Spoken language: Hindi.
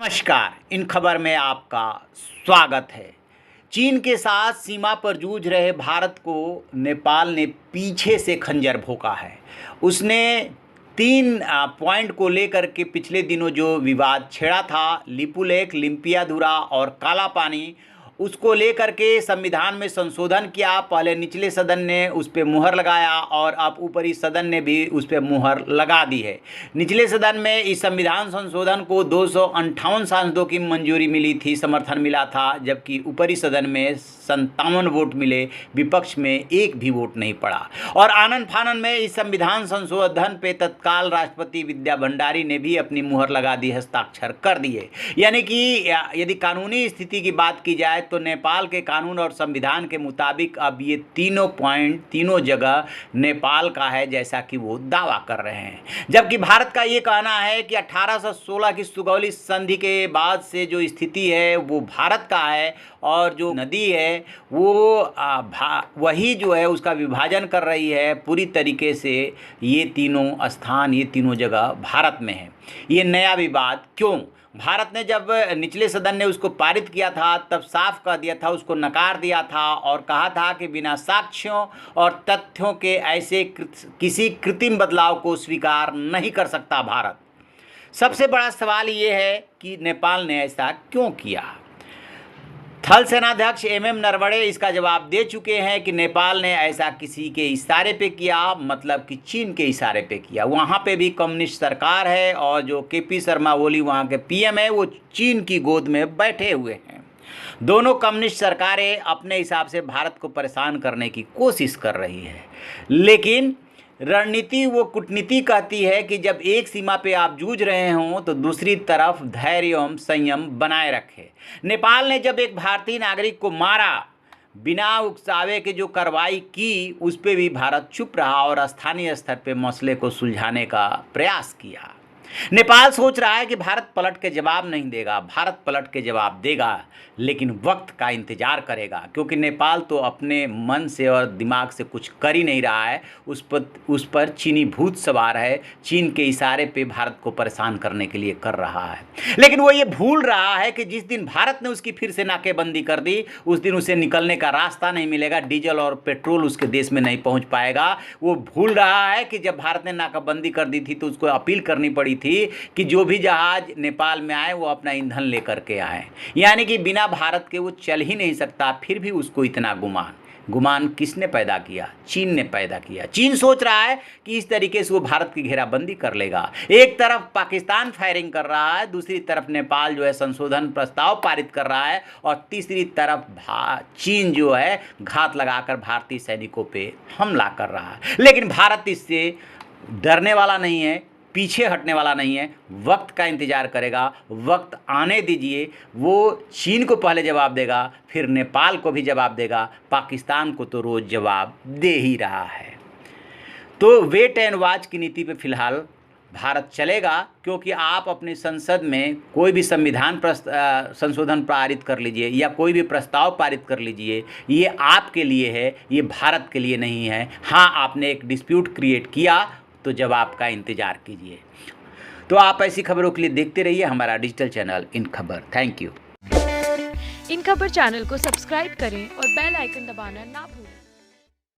नमस्कार, इन खबर में आपका स्वागत है। चीन के साथ सीमा पर जूझ रहे भारत को नेपाल ने पीछे से खंजर भोंका है। उसने 3 पॉइंट को लेकर के पिछले दिनों जो विवाद छेड़ा था, लिपुलेख, लिम्पियाधुरा और काला पानी, उसको लेकर के संविधान में संशोधन किया। पहले निचले सदन ने उस पर मुहर लगाया और अब ऊपरी सदन ने भी उस पर मुहर लगा दी है। निचले सदन में इस संविधान संशोधन को 258 सांसदों की मंजूरी मिली थी, समर्थन मिला था, जबकि ऊपरी सदन में 57 वोट मिले, विपक्ष में एक भी वोट नहीं पड़ा। और आनन फानन में इस संविधान संशोधन पे तत्काल राष्ट्रपति विद्या भंडारी ने भी अपनी मुहर लगा दी, हस्ताक्षर कर दिए। यानी कि यदि कानूनी स्थिति की बात की जाए तो नेपाल के कानून और संविधान के मुताबिक अब ये तीनों पॉइंट तीनों जगह नेपाल का है, जैसा कि वो दावा कर रहे हैं। जबकि भारत का ये कहना है कि 1816 की सुगौली संधि के बाद से जो स्थिति है वो भारत का है, और जो नदी है वो वही जो है उसका विभाजन कर रही है पूरी तरीके से। ये तीनों स्थान, ये तीनों जगह भारत में है। ये नया विवाद क्यों? भारत ने जब निचले सदन ने उसको पारित किया था तब साफ कह दिया था, उसको नकार दिया था और कहा था कि बिना साक्ष्यों और तथ्यों के ऐसे किसी कृत्रिम बदलाव को स्वीकार नहीं कर सकता भारत। सबसे बड़ा सवाल ये है कि नेपाल ने ऐसा क्यों किया। थल सेनाध्यक्ष MM नरवणे इसका जवाब दे चुके हैं कि नेपाल ने ऐसा किसी के इशारे पे किया, मतलब कि चीन के इशारे पे किया। वहाँ पे भी कम्युनिस्ट सरकार है और जो KP शर्मा ओली वहाँ के PM है वो चीन की गोद में बैठे हुए हैं। दोनों कम्युनिस्ट सरकारें अपने हिसाब से भारत को परेशान करने की कोशिश कर रही है, लेकिन रणनीति वो कूटनीति कहती है कि जब एक सीमा पे आप जूझ रहे हों तो दूसरी तरफ धैर्य एवं संयम बनाए रखें। नेपाल ने जब एक भारतीय नागरिक को मारा, बिना उकसावे के जो कार्रवाई की, उस पे भी भारत चुप रहा और स्थानीय स्तर पे मसले को सुलझाने का प्रयास किया। नेपाल सोच रहा है कि भारत पलट के जवाब नहीं देगा, भारत पलट के जवाब देगा, लेकिन वक्त का इंतजार करेगा, क्योंकि नेपाल तो अपने मन से और दिमाग से कुछ कर ही नहीं रहा है। उस पर चीनी भूत सवार है, चीन के इशारे पे भारत को परेशान करने के लिए कर रहा है। लेकिन वो ये भूल रहा है कि जिस दिन भारत ने उसकी फिर से नाकेबंदी कर दी, उस दिन उसे निकलने का रास्ता नहीं मिलेगा, डीजल और पेट्रोल उसके देश में नहीं पहुँच पाएगा। वो भूल रहा है कि जब भारत ने नाकाबंदी कर दी थी तो उसको अपील करनी पड़ी थी कि जो भी जहाज नेपाल में आए वो अपना ईंधन लेकर के आए, यानी कि बिना भारत के वो चल ही नहीं सकता। फिर भी उसको इतना गुमान किसने पैदा किया? चीन ने पैदा किया। चीन सोच रहा है कि इस तरीके से वो भारत की घेराबंदी कर लेगा। एक तरफ पाकिस्तान फायरिंग कर रहा है, दूसरी तरफ नेपाल जो है संशोधन प्रस्ताव पारित कर रहा है, और तीसरी तरफ चीन जो है घात लगाकर भारतीय सैनिकों पे हमला कर रहा है। लेकिन भारत इससे डरने वाला नहीं है, पीछे हटने वाला नहीं है, वक्त का इंतजार करेगा। वक्त आने दीजिए, वो चीन को पहले जवाब देगा, फिर नेपाल को भी जवाब देगा, पाकिस्तान को तो रोज़ जवाब दे ही रहा है। तो वेट एंड वॉच की नीति पे फिलहाल भारत चलेगा, क्योंकि आप अपनी संसद में कोई भी संविधान संशोधन पारित कर लीजिए या कोई भी प्रस्ताव पारित कर लीजिए, ये आपके लिए है, ये भारत के लिए नहीं है। हाँ, आपने एक डिस्प्यूट क्रिएट किया तो जवाब का इंतजार कीजिए। तो आप ऐसी खबरों के लिए देखते रहिए हमारा डिजिटल चैनल इन खबर। Thank you. इन खबर चैनल को सब्सक्राइब करें और बेल आइकन दबाना ना भूलें।